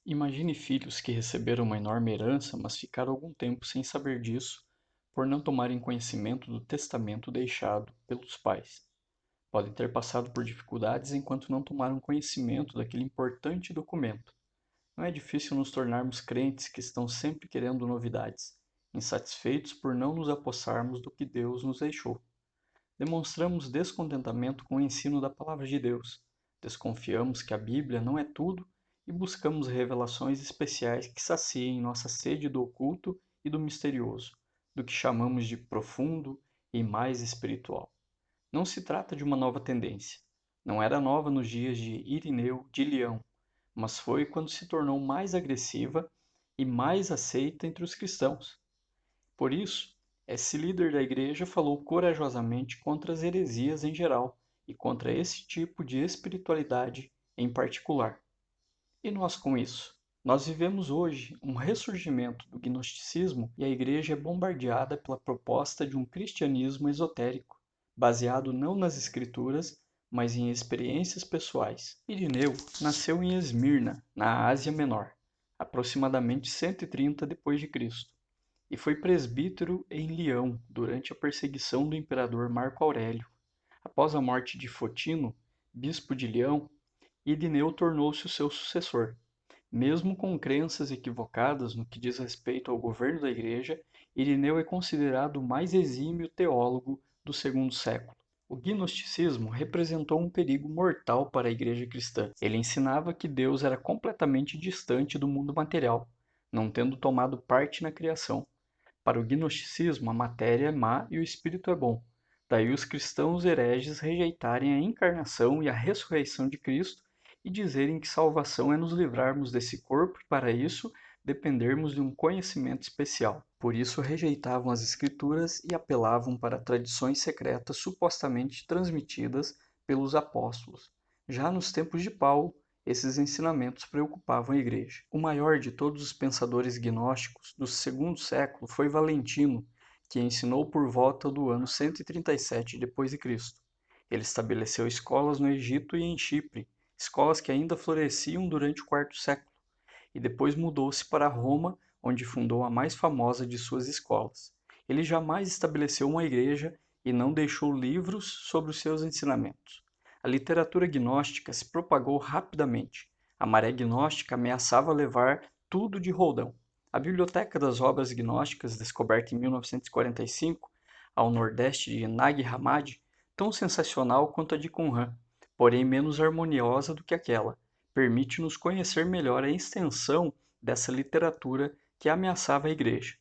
Imagine filhos que receberam uma enorme herança, mas ficaram algum tempo sem saber disso, por não tomarem conhecimento do testamento deixado pelos pais. Podem ter passado por dificuldades enquanto não tomaram conhecimento daquele importante documento. Não é difícil nos tornarmos crentes que estão sempre querendo novidades, insatisfeitos por não nos apossarmos do que Deus nos deixou. Demonstramos descontentamento com o ensino da Palavra de Deus, desconfiamos que a Bíblia não é tudo e buscamos revelações especiais que saciem nossa sede do oculto e do misterioso, do que chamamos de profundo e mais espiritual. Não se trata de uma nova tendência. Não era nova nos dias de Irineu de Leão, mas foi quando se tornou mais agressiva e mais aceita entre os cristãos. Por isso, esse líder da igreja falou corajosamente contra as heresias em geral e contra esse tipo de espiritualidade em particular. E nós com isso? Nós vivemos hoje um ressurgimento do gnosticismo e a igreja é bombardeada pela proposta de um cristianismo esotérico, baseado não nas escrituras, mas em experiências pessoais. Irineu nasceu em Esmirna, na Ásia Menor, aproximadamente 130 d.C., e foi presbítero em Leão durante a perseguição do imperador Marco Aurélio. Após a morte de Fotino, bispo de Leão, Irineu tornou-se o seu sucessor. Mesmo com crenças equivocadas no que diz respeito ao governo da Igreja, Irineu é considerado o mais exímio teólogo do segundo século. O gnosticismo representou um perigo mortal para a Igreja cristã. Ele ensinava que Deus era completamente distante do mundo material, não tendo tomado parte na criação. Para o gnosticismo, a matéria é má e o espírito é bom. Daí os cristãos hereges rejeitarem a encarnação e a ressurreição de Cristo e dizerem que salvação é nos livrarmos desse corpo e, para isso, dependermos de um conhecimento especial. Por isso, rejeitavam as Escrituras e apelavam para tradições secretas supostamente transmitidas pelos apóstolos. Já nos tempos de Paulo, esses ensinamentos preocupavam a Igreja. O maior de todos os pensadores gnósticos do segundo século foi Valentino, que ensinou por volta do ano 137 d.C. Ele estabeleceu escolas no Egito e em Chipre, escolas que ainda floresciam durante o quarto século, e depois mudou-se para Roma, onde fundou a mais famosa de suas escolas. Ele jamais estabeleceu uma igreja e não deixou livros sobre os seus ensinamentos. A literatura gnóstica se propagou rapidamente. A maré gnóstica ameaçava levar tudo de roldão. A biblioteca das obras gnósticas, descoberta em 1945, ao nordeste de Nag Hammadi, tão sensacional quanto a de Qumran, porém menos harmoniosa do que aquela, permite-nos conhecer melhor a extensão dessa literatura que ameaçava a Igreja.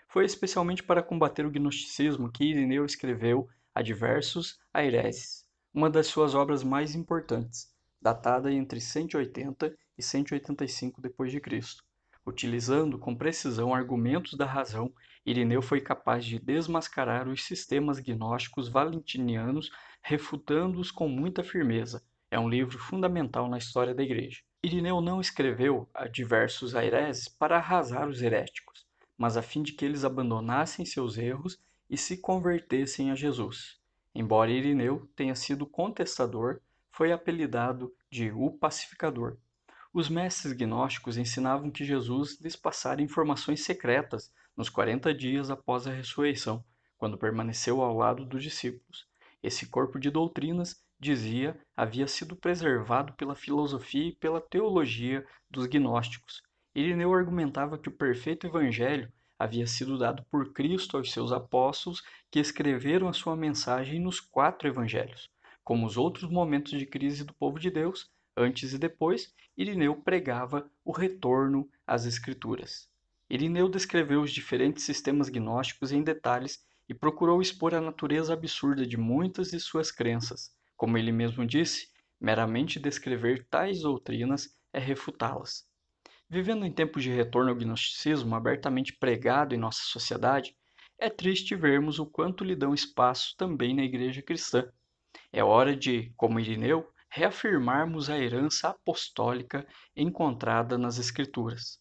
Foi especialmente para combater o gnosticismo que Irineu escreveu Adversus Aereses, uma das suas obras mais importantes, datada entre 180 e 185 d.C. Utilizando com precisão argumentos da razão, Irineu foi capaz de desmascarar os sistemas gnósticos valentinianos, refutando-os com muita firmeza. É um livro fundamental na história da Igreja. Irineu não escreveu Adversus Aereses para arrasar os heréticos, mas a fim de que eles abandonassem seus erros e se convertessem a Jesus. Embora Irineu tenha sido contestador, foi apelidado de o pacificador. Os mestres gnósticos ensinavam que Jesus lhes passara informações secretas nos 40 dias após a ressurreição, quando permaneceu ao lado dos discípulos. Esse corpo de doutrinas, dizia, havia sido preservado pela filosofia e pela teologia dos gnósticos. Irineu argumentava que o perfeito evangelho havia sido dado por Cristo aos seus apóstolos, que escreveram a sua mensagem nos 4 evangelhos. Como os outros momentos de crise do povo de Deus, antes e depois, Irineu pregava o retorno às Escrituras. Irineu descreveu os diferentes sistemas gnósticos em detalhes e procurou expor a natureza absurda de muitas de suas crenças. Como ele mesmo disse, meramente descrever tais doutrinas é refutá-las. Vivendo em tempos de retorno ao gnosticismo abertamente pregado em nossa sociedade, é triste vermos o quanto lhe dão espaço também na igreja cristã. É hora de, como Irineu, reafirmarmos a herança apostólica encontrada nas Escrituras.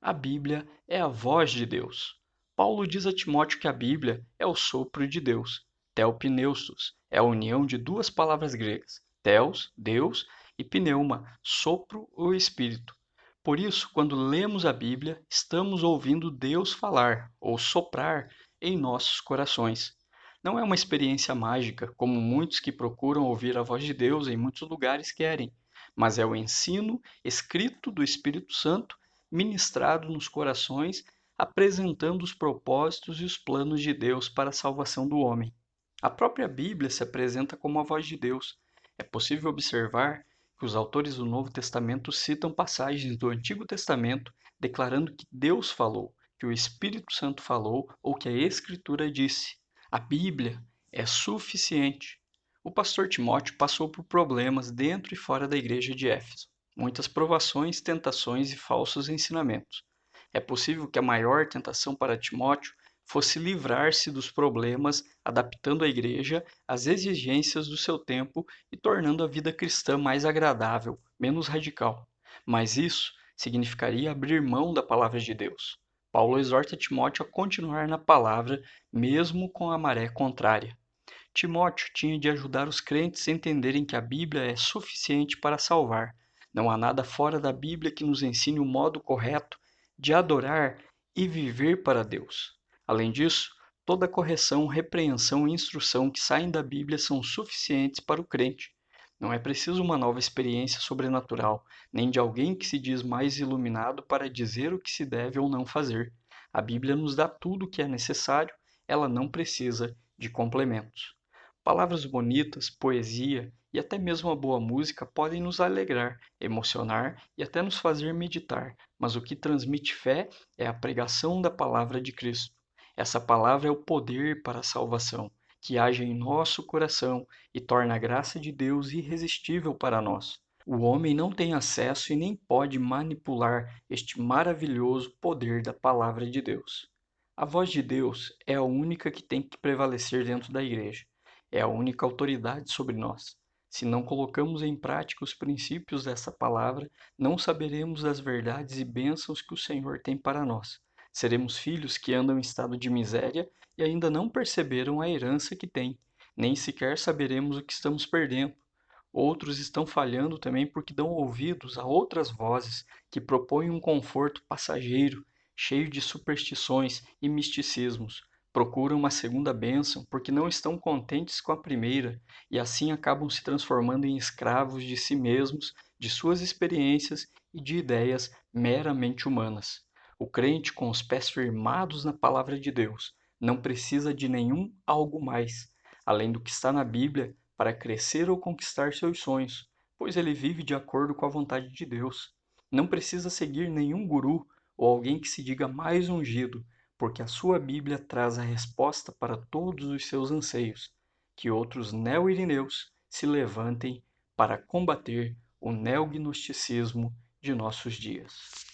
A Bíblia é a voz de Deus. Paulo diz a Timóteo que a Bíblia é o sopro de Deus. Theopneustos é a união de duas palavras gregas, theos, Deus, e pneuma, sopro ou espírito. Por isso, quando lemos a Bíblia, estamos ouvindo Deus falar ou soprar em nossos corações. Não é uma experiência mágica, como muitos que procuram ouvir a voz de Deus em muitos lugares querem, mas é o ensino escrito do Espírito Santo, ministrado nos corações, apresentando os propósitos e os planos de Deus para a salvação do homem. A própria Bíblia se apresenta como a voz de Deus. É possível observar que os autores do Novo Testamento citam passagens do Antigo Testamento declarando que Deus falou, que o Espírito Santo falou ou que a Escritura disse. A Bíblia é suficiente. O pastor Timóteo passou por problemas dentro e fora da igreja de Éfeso, muitas provações, tentações e falsos ensinamentos. É possível que a maior tentação para Timóteo fosse livrar-se dos problemas, adaptando a igreja às exigências do seu tempo e tornando a vida cristã mais agradável, menos radical. Mas isso significaria abrir mão da palavra de Deus. Paulo exorta Timóteo a continuar na palavra, mesmo com a maré contrária. Timóteo tinha de ajudar os crentes a entenderem que a Bíblia é suficiente para salvar. Não há nada fora da Bíblia que nos ensine o modo correto de adorar e viver para Deus. Além disso, toda correção, repreensão e instrução que saem da Bíblia são suficientes para o crente. Não é preciso uma nova experiência sobrenatural, nem de alguém que se diz mais iluminado para dizer o que se deve ou não fazer. A Bíblia nos dá tudo o que é necessário, ela não precisa de complementos. Palavras bonitas, poesia e até mesmo a boa música podem nos alegrar, emocionar e até nos fazer meditar, mas o que transmite fé é a pregação da palavra de Cristo. Essa palavra é o poder para a salvação, que age em nosso coração e torna a graça de Deus irresistível para nós. O homem não tem acesso e nem pode manipular este maravilhoso poder da palavra de Deus. A voz de Deus é a única que tem que prevalecer dentro da igreja. É a única autoridade sobre nós. Se não colocamos em prática os princípios dessa palavra, não saberemos das verdades e bênçãos que o Senhor tem para nós. Seremos filhos que andam em estado de miséria e ainda não perceberam a herança que têm, nem sequer saberemos o que estamos perdendo. Outros estão falhando também porque dão ouvidos a outras vozes que propõem um conforto passageiro, cheio de superstições e misticismos. Procuram uma segunda bênção porque não estão contentes com a primeira e assim acabam se transformando em escravos de si mesmos, de suas experiências e de ideias meramente humanas. O crente com os pés firmados na palavra de Deus não precisa de nenhum algo mais, além do que está na Bíblia para crescer ou conquistar seus sonhos, pois ele vive de acordo com a vontade de Deus. Não precisa seguir nenhum guru ou alguém que se diga mais ungido, porque a sua Bíblia traz a resposta para todos os seus anseios. Que outros neo-irineus se levantem para combater o neognosticismo de nossos dias.